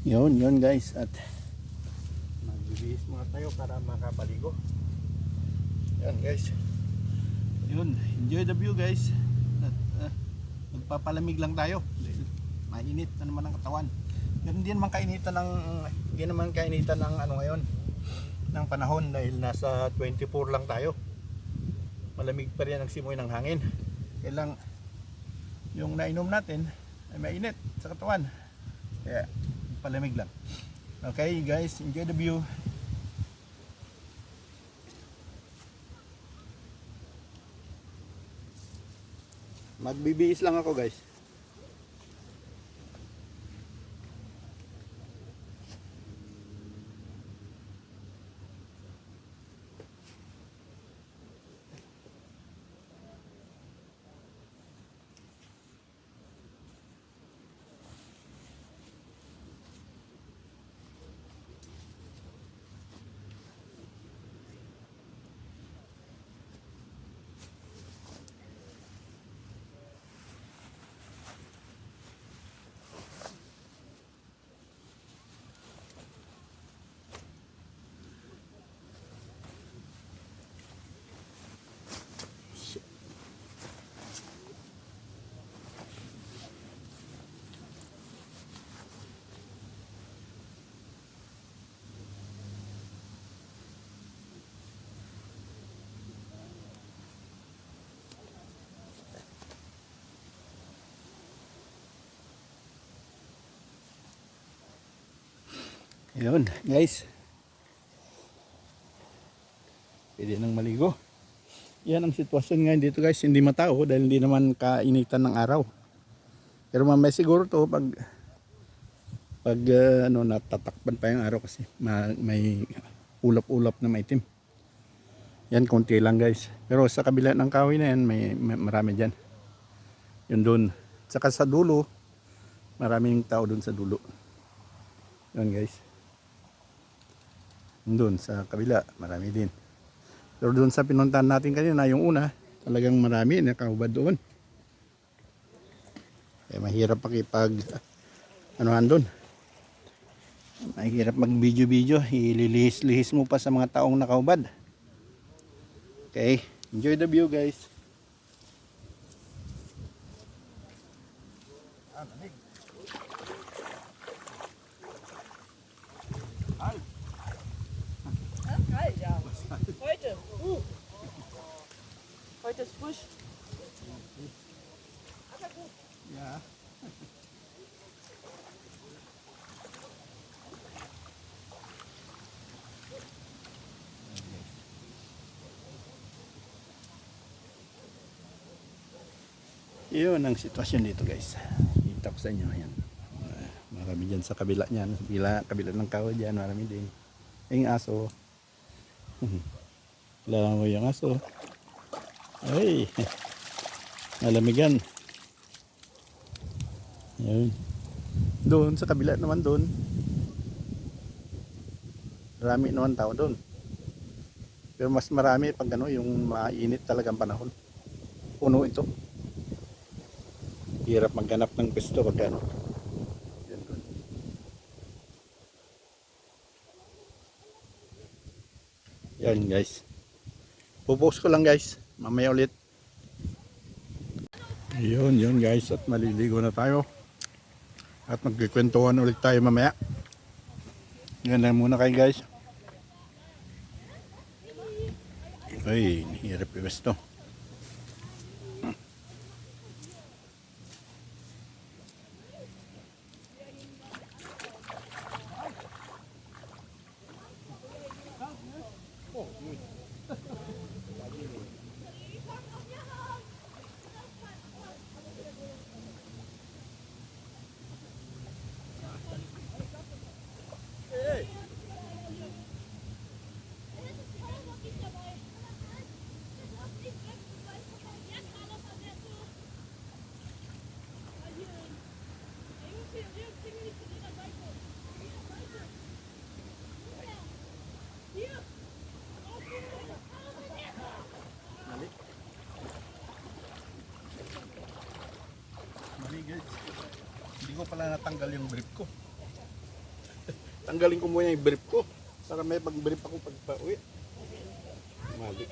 Yun guys, at magbibihis muna tayo para makapaligo. Yan guys. Yun, enjoy the view guys. At magpapalamig lang tayo. Mainit na naman ang katawan. Pero hindi naman kainitan ng ano ngayon, ng panahon dahil nasa 24 lang tayo. Malamig pa rin ang simoy ng hangin. Kailang yung nainom natin ay mainit sa katawan. Kaya palamig lang. Okay guys, enjoy the view. Magbibihis lang ako guys. Yun guys, pwede nang maligo. Yan ang sitwasyon ngayon dito guys, hindi matao dahil hindi naman kainitan ng araw. Pero mamaya siguro to pag natatakpan pa yung araw kasi may ulap-ulap na maitim. Yan konti lang guys, pero sa kabila ng kahoy na yan may marami dyan. Yun doon, saka sa dulo maraming tao doon sa dulo. Yun guys, doon sa kabila marami din. Pero doon sa pinuntahan natin kanina, yung una talagang marami nakahubad doon. Kaya mahirap pakipag anuhan doon. Mahirap mag video ililihis-lihis mo pa sa mga taong nakahubad. Okay, enjoy the view guys. Heute ist frisch. Yeah. Yun ang sitwasyon dito guys. Kita ko sa inyo yan. Marami dyan sa kabila niyan. Kabila ng kahoy dyan. Marami din. Yung aso. Wala mo yung aso. Ay. Malamigan. Yun. Doon sa kabila naman doon. Marami naman tao doon. Pero mas marami pag ano, yung mainit talagang panahon. Puno ito. Hirap maghanap ng pwesto pag ano. Yan doon. Yan guys. Pupost ko lang guys. Mamaya ulit. Yun guys. At maliligo na tayo. At magkikwentuhan ulit tayo mamaya. Yan lang muna kayo guys. Ay, hirap pwesto. Mali guys, hindi ko pala natanggal yung brief ko. Tanggalin ko muna yung brief ko para may pag-brief ako pag pauwi. Mali.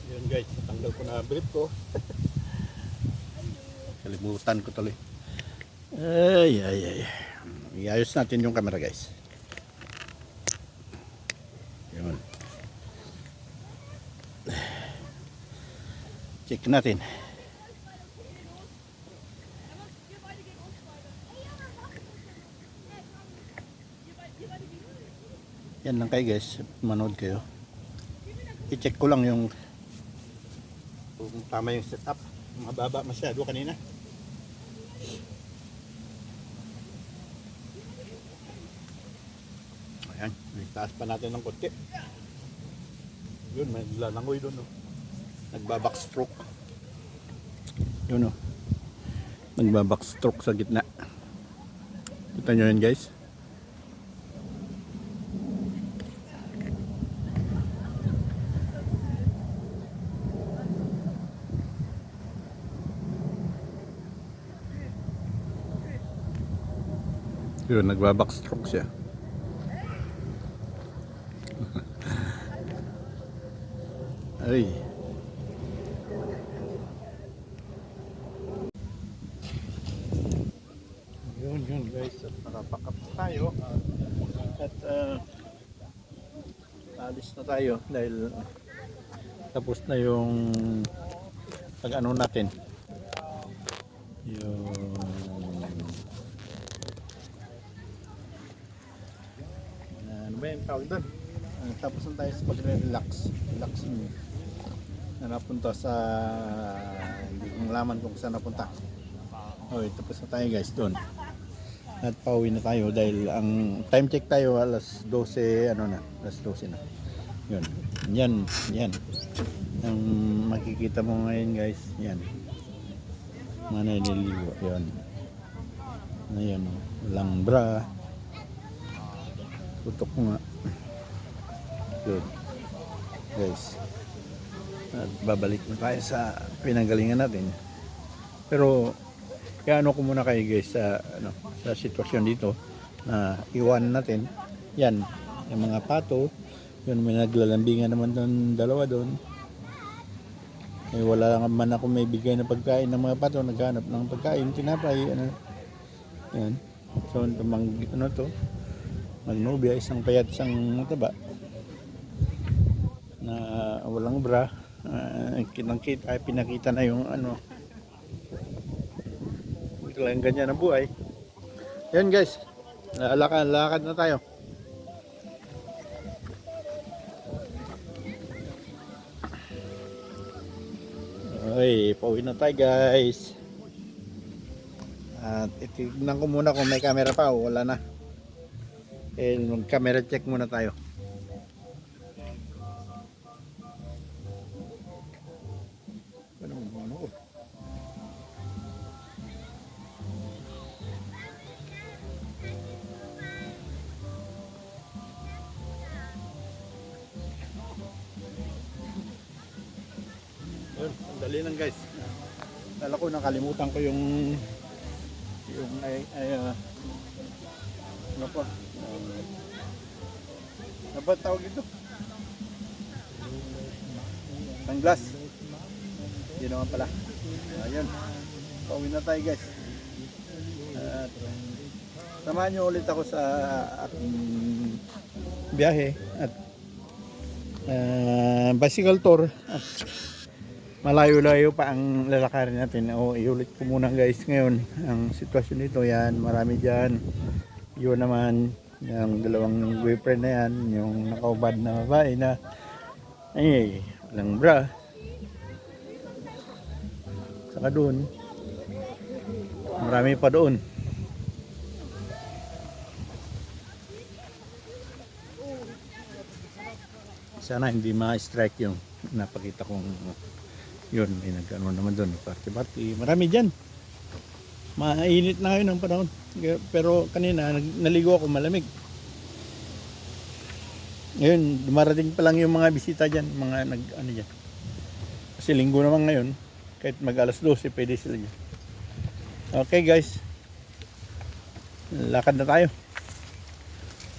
Yun guys, tanggal ko na brief ko. Kalimutan ko tuloy. Ay. Iayos natin yung camera guys. Yun. Check natin. Yan lang kayo guys, manood kayo. I-check ko lang yung kung tama yung setup. Mababa masyado kanina. Ayan, itaas pa natin ng konti. Yun, may lalangoy doon, no? Nagbabackstroke. Yun, no? Nagbabackstroke sa gitna. Kita nyo yun guys. Yun, nagbabackstroke siya. Ay. Yun guys, at nakapakap tayo. At alis na tayo dahil tapos na yung pag-ano natin. Yung ano ba yung tawag doon? Tapos na tayo sa pag-relax. Relaxing na napunta sa hindi ko malaman kung saan napunta. Okay, tapos na tayo guys doon. At pauwi na tayo dahil ang time check tayo alas 12 alas 12 na. Yun. Yan. Ang makikita mo ngayon guys, yan. Mga nililigo, yun. Ayan, walang bra. Tutok ko nga. Good. Guys. At babalik na tayo sa pinanggalingan natin. Pero kaya ano ko muna kayo guys sa sa sitwasyon dito na iwan natin. Yan, yung mga pato, yun may naglalambingan naman doon, dalawa doon. Eh, wala man ako may bigay na pagkain ng mga pato, naghanap ng pagkain, tinapay, yan. So, magnobia, isang payat, isang mataba na walang bra. Pinakita na yung lang ganyan ang buhay. Yan guys, lakad na tayo. Okay, pauwi na tayo guys. At itignan ko muna kung may camera pa o wala na. Mag-camera check muna tayo. Yun, ang dali lang guys. Kala ko nakalimutan ko yung ano pa? Ano ba tawag ito? Sunglass. hindi naman pala. Ayun, pauwi na tayo guys. At samahan nyo ulit ako sa aking biyahe at bicycle tour. At malayo-layo pa ang lalakarin natin. Iulit ko muna guys ngayon ang sitwasyon dito. Yan, marami dyan. Yun naman, yung dalawang boyfriend na yan, yung nakaubad na babae na ay, walang bra. Saka doon, marami pa doon. Sana hindi ma-strike yung napakita kong yun, may nagkano naman doon, party-party. Marami dyan. Mainit na ngayon ang panahon. Pero kanina, naligo ako, malamig. Ngayon, dumarating pa lang yung mga bisita dyan, mga ano dyan. Kasi linggo naman ngayon, kahit mag alas 12, pwede sila dyan. Okay guys, lakad na tayo.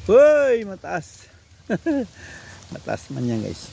Hoy, mataas. Mataas man yan guys.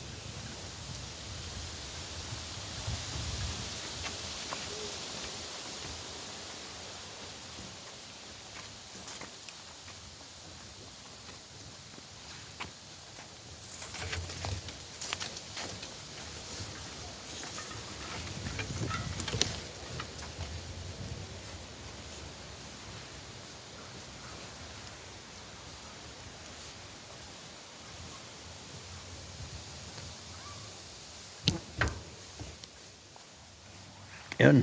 Yun.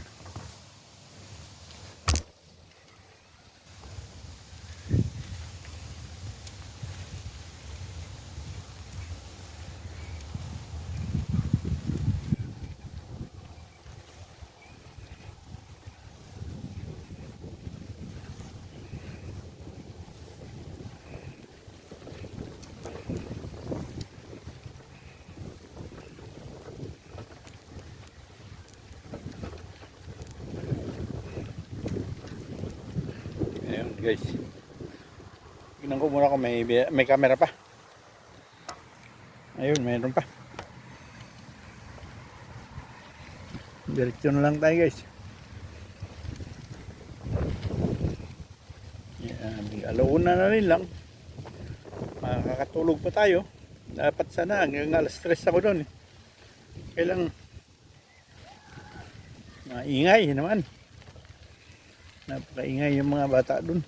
Ayun guys, tignan ko muna kung may camera pa. Ayun, mayroon pa. Diretso na lang tayo guys. Yan, alauna na rin lang. Makakatulog pa tayo. Dapat sana, hanggang alas 3 ako doon. Kailang maingay naman. Napakaingay yung mga bata dun.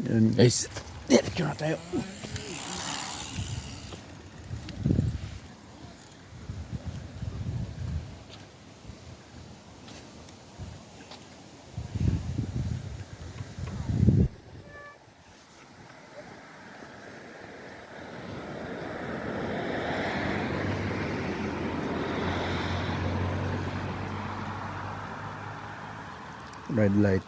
Yun guys, diretso na tayo. Red light.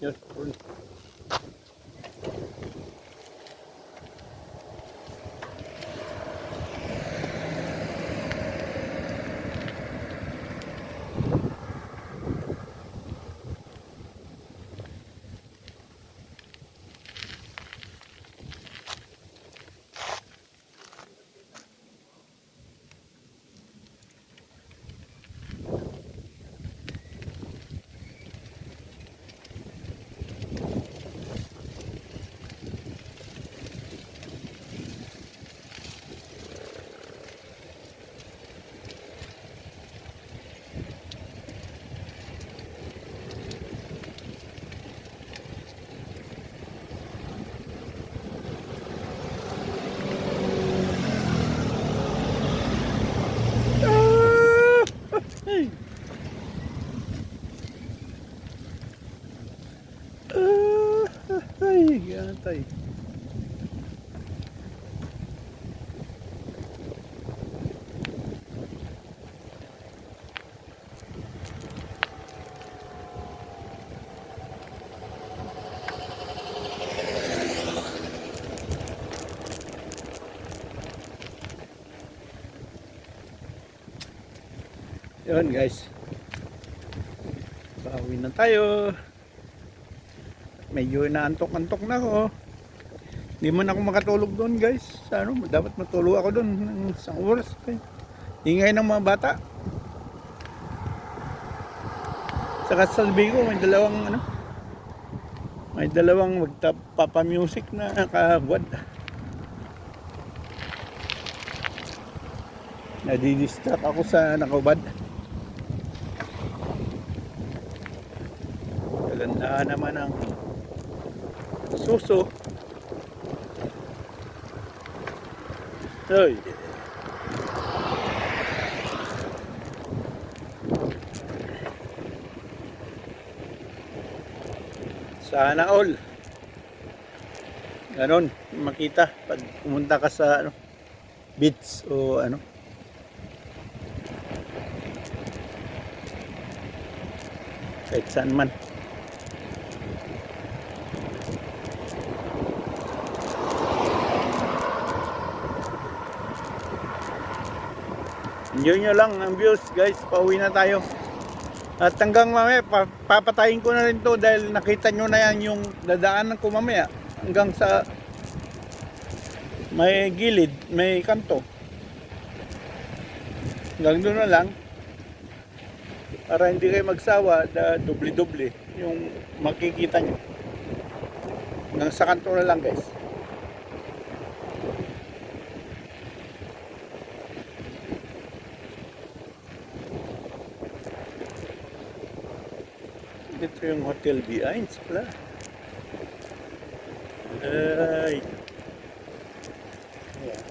Yun, turun. yatay. Yun guys, bawi na tayo. Medyo naantok-antok na ako. Hindi man ako makatulog doon guys. Sa ano, dapat matulog ako doon ng isang oras. Ingay ng mga bata. Saka sa salbi ko may dalawang magpapa-music na kabuad. Nadidistract ako sa nakubad. Ganda naman ang suso. Hoy. Sana all. Ganon makita pag pumunta ka sa beach o kahit saan man. Enjoy nyo lang ang views guys. Pauwi na tayo. At hanggang mamaya papatayin ko na rin to dahil nakita nyo na yan yung dadaanan ko mamaya hanggang sa may gilid, may kanto. Hanggang doon na lang para hindi kayo magsawa, doble-doble yung makikita nyo. Hanggang sa kanto na lang guys. Ito yung Hotel Behinds pala. Ay. Yeah.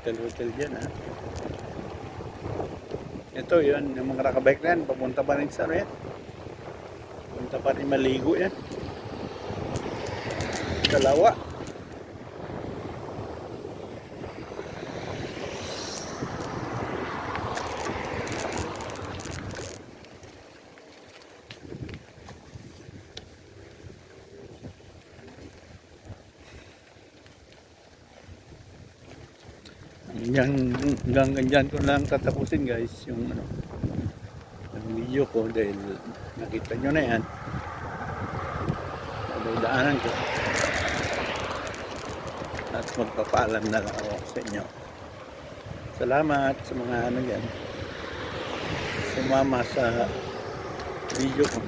Hotel dyan ha. Ito yun, yung mga nakabike na yan, papunta pa rin sa yan. Papunta pa rin maligo yan. Dalawa. Hanggang dyan ko lang tatapusin guys yung video ko dahil nakita nyo na yan. Daanan ko at magpapaalam na lang ako sa inyo. Salamat sa mga dyan sumama sa video ko,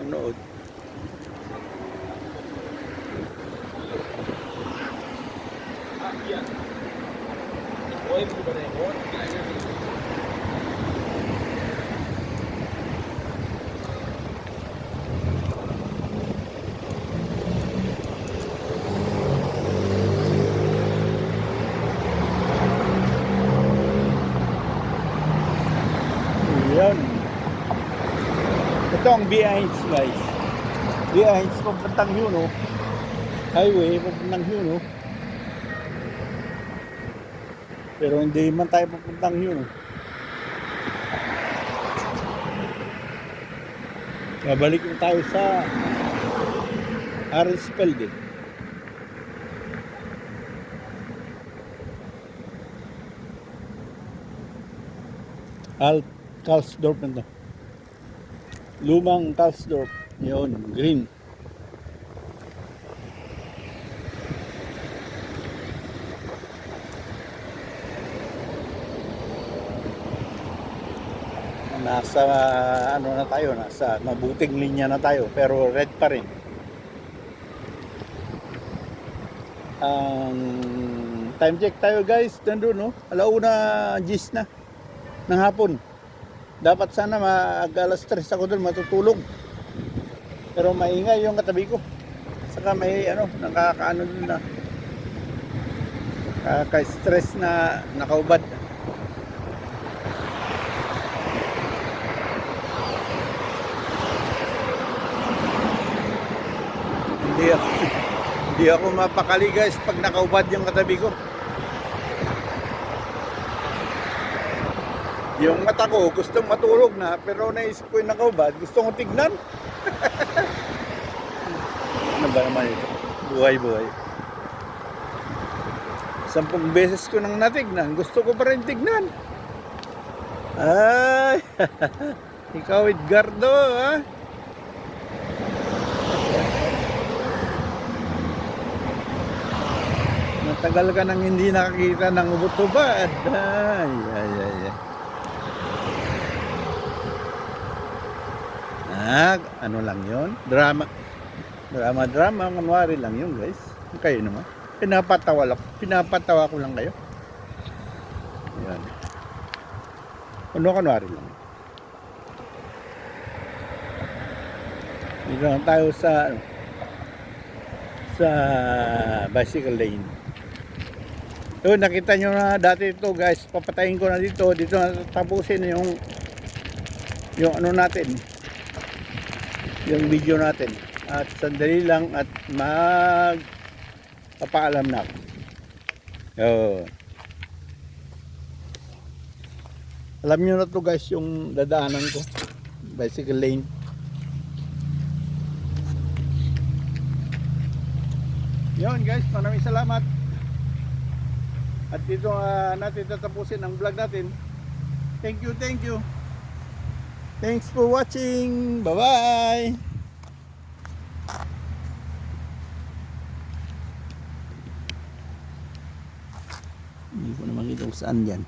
nanood. Yan. Ito ang Behinds guys. Behinds papuntang Huno. Highway papuntang Huno. Pero hindi man tayo papuntang Huno. Babalik na tayo sa Arenspelde. Karlsdorf na to. Lumang Karlsdorf. Yun, green. Nasa na tayo, nasa mabuting linya na tayo pero red pa rin. Time check tayo guys, nandun 1:10 na ng hapon. Dapat sana alas 3 ako doon matutulog. Pero maingay yung katabi ko. Saka may nakakaano doon na stress na nakaubad. Di ako mapakali guys pag nakaubad yung katabi ko. Yung mata ko gustong matulog na, pero naisip ko yung nakaubad, gusto kong tignan. Ano ba naman ito? Buhay-buhay. 10 beses ko nang natignan, gusto ko pa rin tignan. Ay, ikaw Edgardo, ha? Matagal ka nang hindi nakakita ng ubot-ubad. Ay, ay, ay, ay. Ano lang yon? Drama. Drama, kunwari lang yun guys. Kayo naman. Pinapatawa ko lang kayo. Yan. Kunwari lang. Dito lang tayo sa bicycle lane. So, nakita nyo na dati ito guys. Papatayin ko na dito. Dito na tapusin yung ano natin. Yung video natin. At sandali lang at papaalam na ako. Alam nyo na to guys yung dadaanan ko. Bicycle lane. Yun guys, maraming salamat. At dito natin tatapusin ang vlog natin. Thank you. Thanks for watching. Bye-bye. Hindi ko na makita kung saan yan.